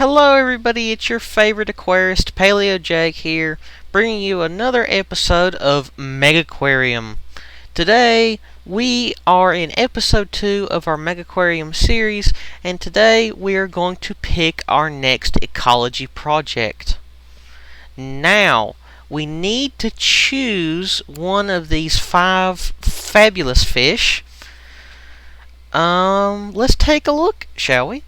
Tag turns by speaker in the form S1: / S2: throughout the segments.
S1: Hello everybody, it's your favorite aquarist, Paleo Jake here, bringing you another episode of Megaquarium. Today, we are in episode 2 of our Megaquarium series, and today we are going to pick our next ecology project. Now, we need to choose one of these 5 fabulous fish. Let's take a look, shall we?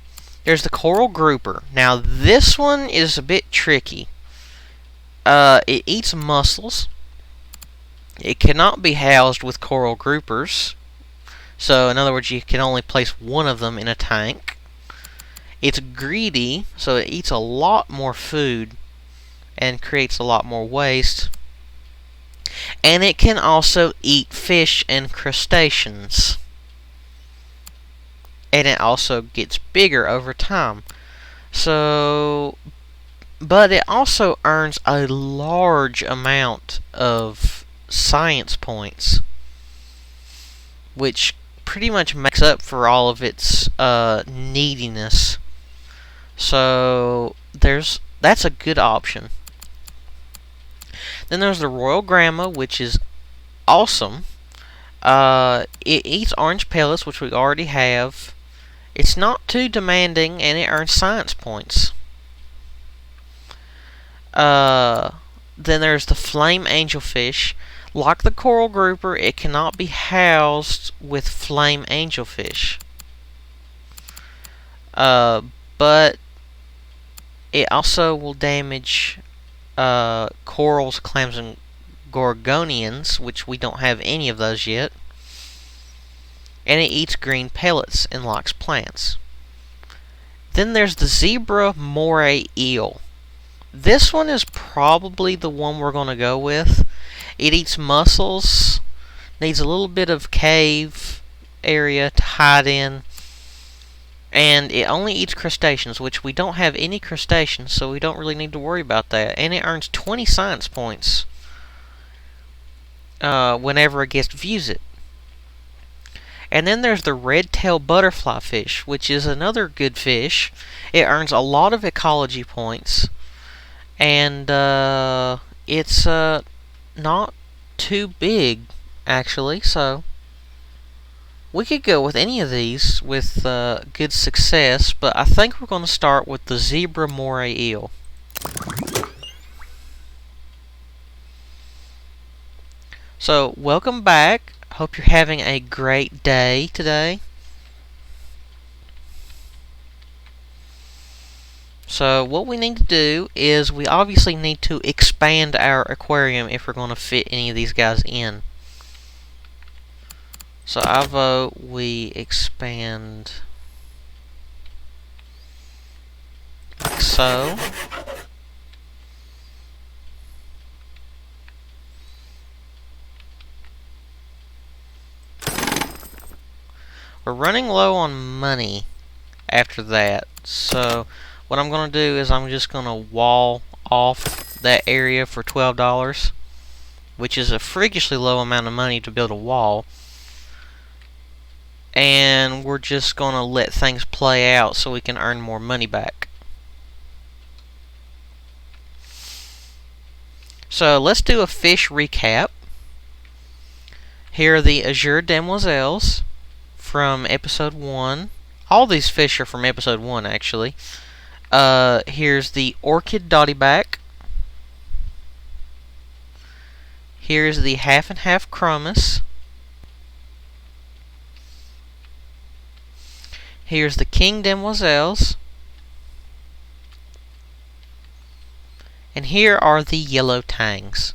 S1: There's the coral grouper. Now this one is a bit tricky. It eats mussels. It cannot be housed with coral groupers. So in other words, you can only place one of them in a tank. It's greedy, so it eats a lot more food and creates a lot more waste. And it can also eat fish and crustaceans. And it also gets bigger over time. So, but it also earns a large amount of science points, which pretty much makes up for all of its neediness. So that's a good option. Then there's the royal grandma, which is awesome. It eats orange pellets, which we already have. It's not too demanding, and it earns science points. Then there's the flame angelfish. Like the coral grouper, it cannot be housed with flame angelfish. But it also will damage corals, clams, and gorgonians, which we don't have any of those yet. And it eats green pellets and likes plants. Then there's the zebra moray eel. This one is probably the one we're going to go with. It eats mussels, needs a little bit of cave area to hide in, and it only eats crustaceans, which we don't have any crustaceans, so we don't really need to worry about that. And it earns 20 science points whenever a guest views it. And then there's the red-tailed butterfly fish, which is another good fish. It earns a lot of ecology points, and it's not too big, actually, so we could go with any of these with good success, but I think we're going to start with the zebra moray eel. So, welcome back. Hope you're having a great day today. So what we need to do is we obviously need to expand our aquarium if we're going to fit any of these guys in. So I vote we expand like so. We're running low on money after that, so what I'm going to do is I'm just going to wall off that area for $12, which is a freakishly low amount of money to build a wall. And we're just going to let things play out so we can earn more money back. So let's do a fish recap. Here are the azure demoiselles from episode 1. All these fish are from episode 1, actually. Here's the orchid dottyback. Here's the half and half chromis. Here's the king demoiselles. And here are the yellow tangs.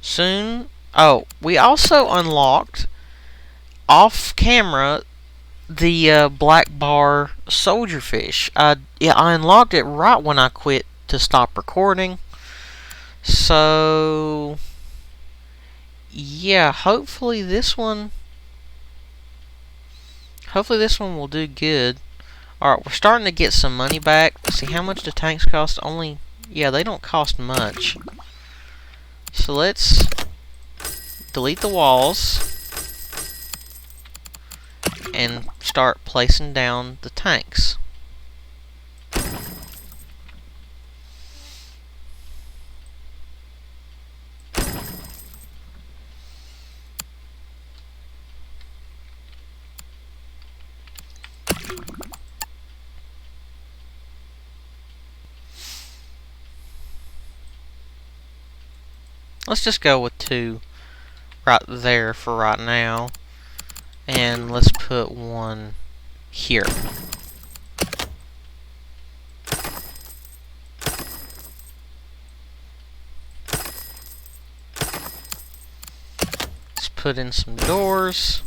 S1: Soon. Oh, we also unlocked off camera the black bar soldier fish. I unlocked it right when I quit to stop recording. So yeah, hopefully this one will do good. Alright, we're starting to get some money back. Let's see, how much do tanks cost? Yeah, they don't cost much. So let's delete the walls. and start placing down the tanks. Let's just go with 2 right there for right now. And let's put 1 here. Let's put in some doors.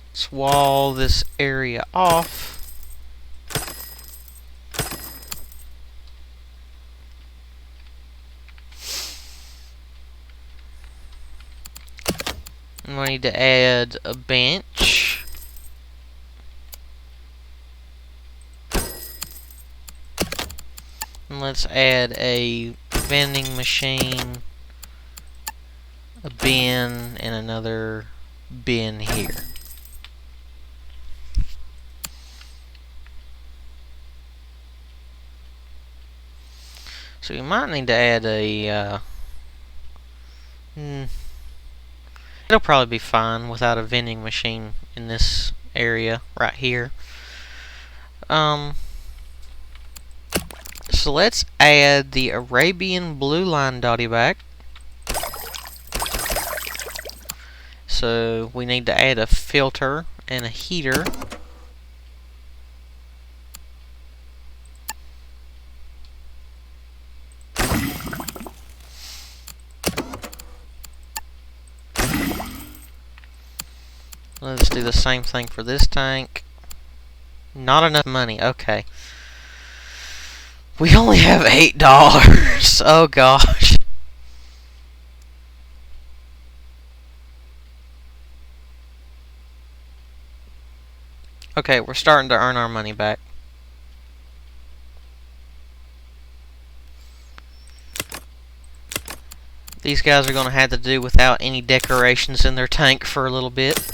S1: Let's wall this area off. And we need to add a bench. And let's add a vending machine, a bin, and another bin here. So we might need to add a it'll probably be fine without a vending machine in this area right here. So let's add the Arabian blue line dotty back. So we need to add a filter and a heater. Let's do the same thing for this tank. Not enough money. Okay. We only have $8. Oh gosh. Okay, we're starting to earn our money back. These guys are going to have to do without any decorations in their tank for a little bit.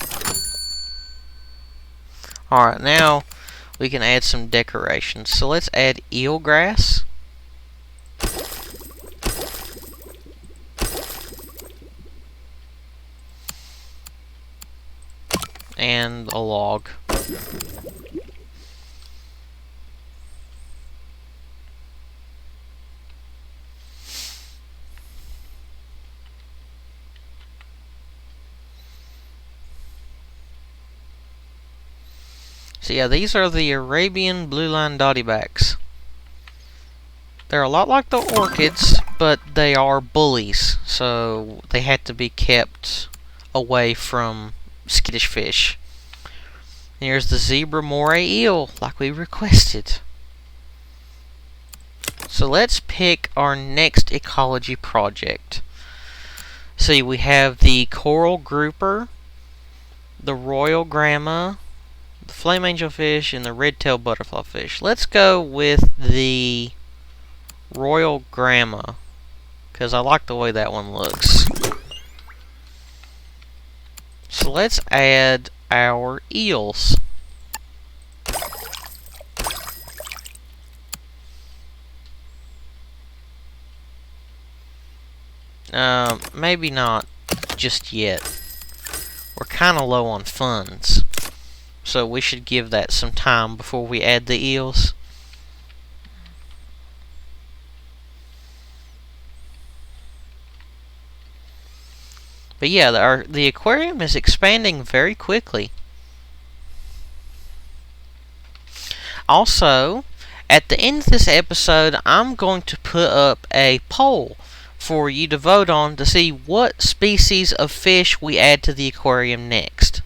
S1: Alright, now we can add some decorations. So let's add eelgrass. And a log. So yeah, these are the Arabian blue line dotty backs. They're a lot like the orchids, but they are bullies, so they had to be kept away from skittish fish. Here's the zebra moray eel, like we requested. So let's pick our next ecology project. See, we have the coral grouper, the royal grama, the flame angelfish, and the red-tailed butterfly fish. Let's go with the royal grama, because I like the way that one looks. So let's add our eels. Maybe not just yet. We're kind of low on funds, so we should give that some time before we add the eels. But yeah, the aquarium is expanding very quickly. Also, at the end of this episode, I'm going to put up a poll for you to vote on to see what species of fish we add to the aquarium next.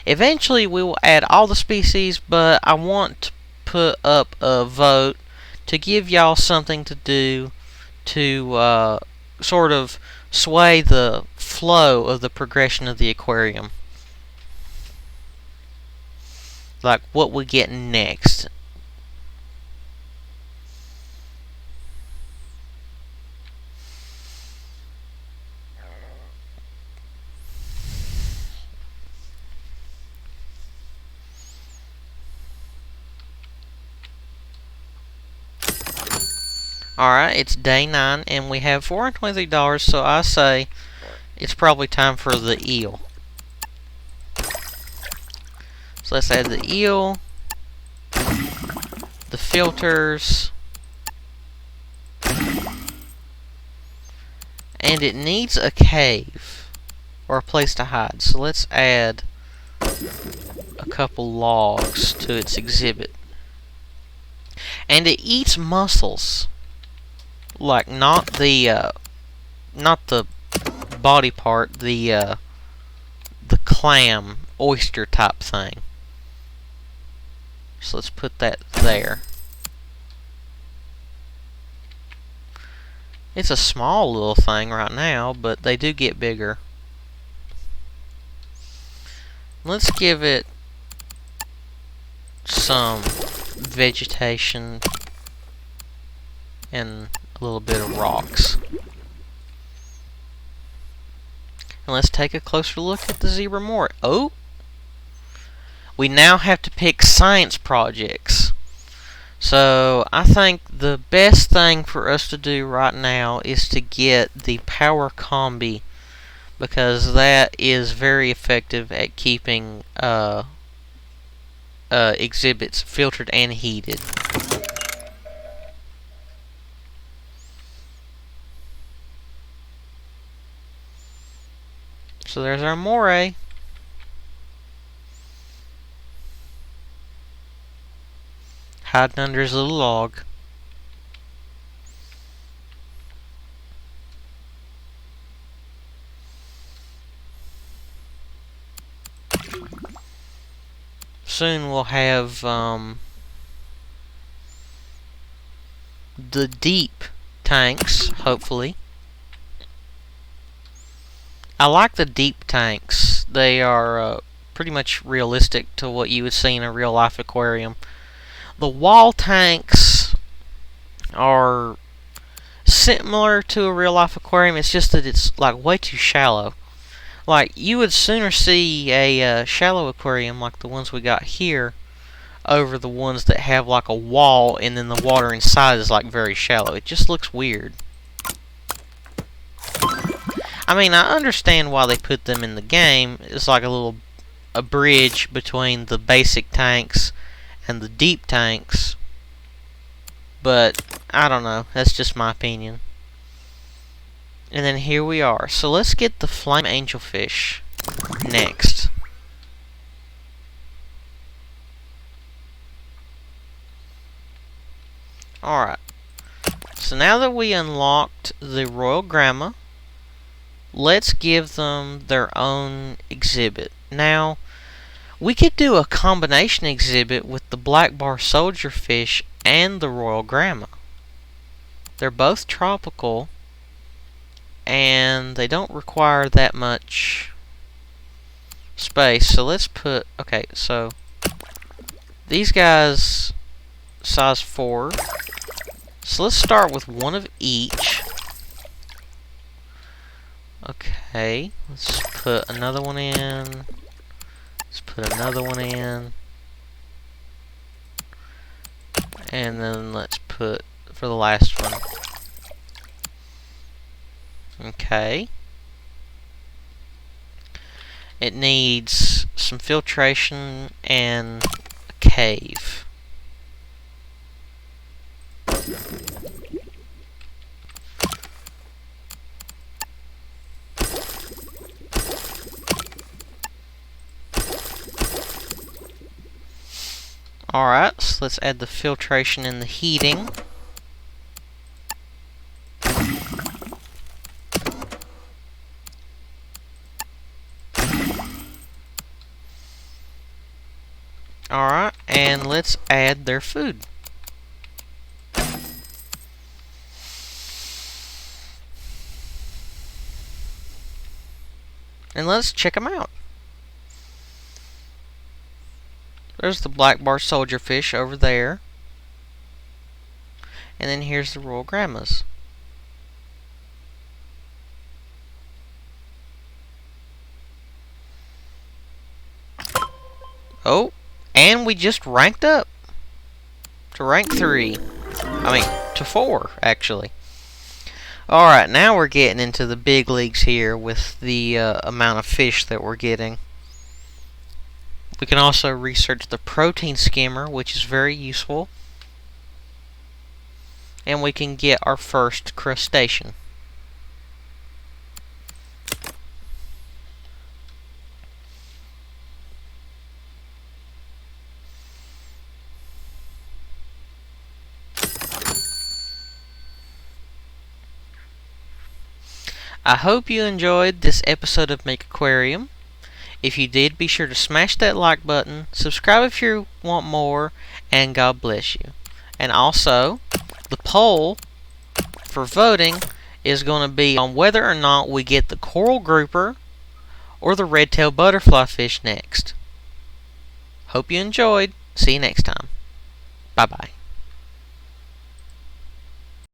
S1: Eventually, we will add all the species, but I want to put up a vote to give y'all something to do to sort of sway the flow of the progression of the aquarium. Like what we get next. Alright, it's day 9 and we have $423, so I say it's probably time for the eel. So let's add the eel, the filters, and it needs a cave or a place to hide. So let's add a couple logs to its exhibit. And it eats mussels, like not the body part, the clam oyster type thing. So let's put that there. It's a small little thing right now, but they do get bigger. Let's give it some vegetation and a little bit of rocks. And let's take a closer look at the zebra moray. Oh! We now have to pick science projects. So I think the best thing for us to do right now is to get the power combi, because that is very effective at keeping exhibits filtered and heated. So there's our moray. Hiding under his little log. Soon we'll have the deep tanks, hopefully. I like the deep tanks. They are pretty much realistic to what you would see in a real life aquarium. The wall tanks are similar to a real life aquarium. It's just that it's like way too shallow. Like, you would sooner see a shallow aquarium like the ones we got here over the ones that have like a wall and then the water inside is like very shallow. It just looks weird. I mean, I understand why they put them in the game. It's like a bridge between the basic tanks and the deep tanks. But I don't know. That's just my opinion. And then here we are. So let's get the flame angelfish next. Alright. So now that we unlocked the Royal Grandma, let's give them their own exhibit. Now, we could do a combination exhibit with the black bar soldier fish and the Royal Grandma. They're both tropical, and they don't require that much space. So let's put, okay, so these guys, size 4. So let's start with one of each. Okay, let's put another one in. Let's put another one in. And then let's put for the last one. Okay. It needs some filtration and a cave. Alright, so let's add the filtration and the heating. Alright, and let's add their food. And let's check them out. There's the black bar soldier fish over there. And then here's the Royal Grandmas. Oh, and we just ranked up to rank 3. I mean, to 4, actually. Alright, now we're getting into the big leagues here with the amount of fish that we're getting. We can also research the protein skimmer, which is very useful. And we can get our first crustacean. I hope you enjoyed this episode of Megaquarium. If you did, be sure to smash that like button, subscribe if you want more, and God bless you. And also, the poll for voting is going to be on whether or not we get the coral grouper or the red-tailed butterfly fish next. Hope you enjoyed. See you next time. Bye-bye.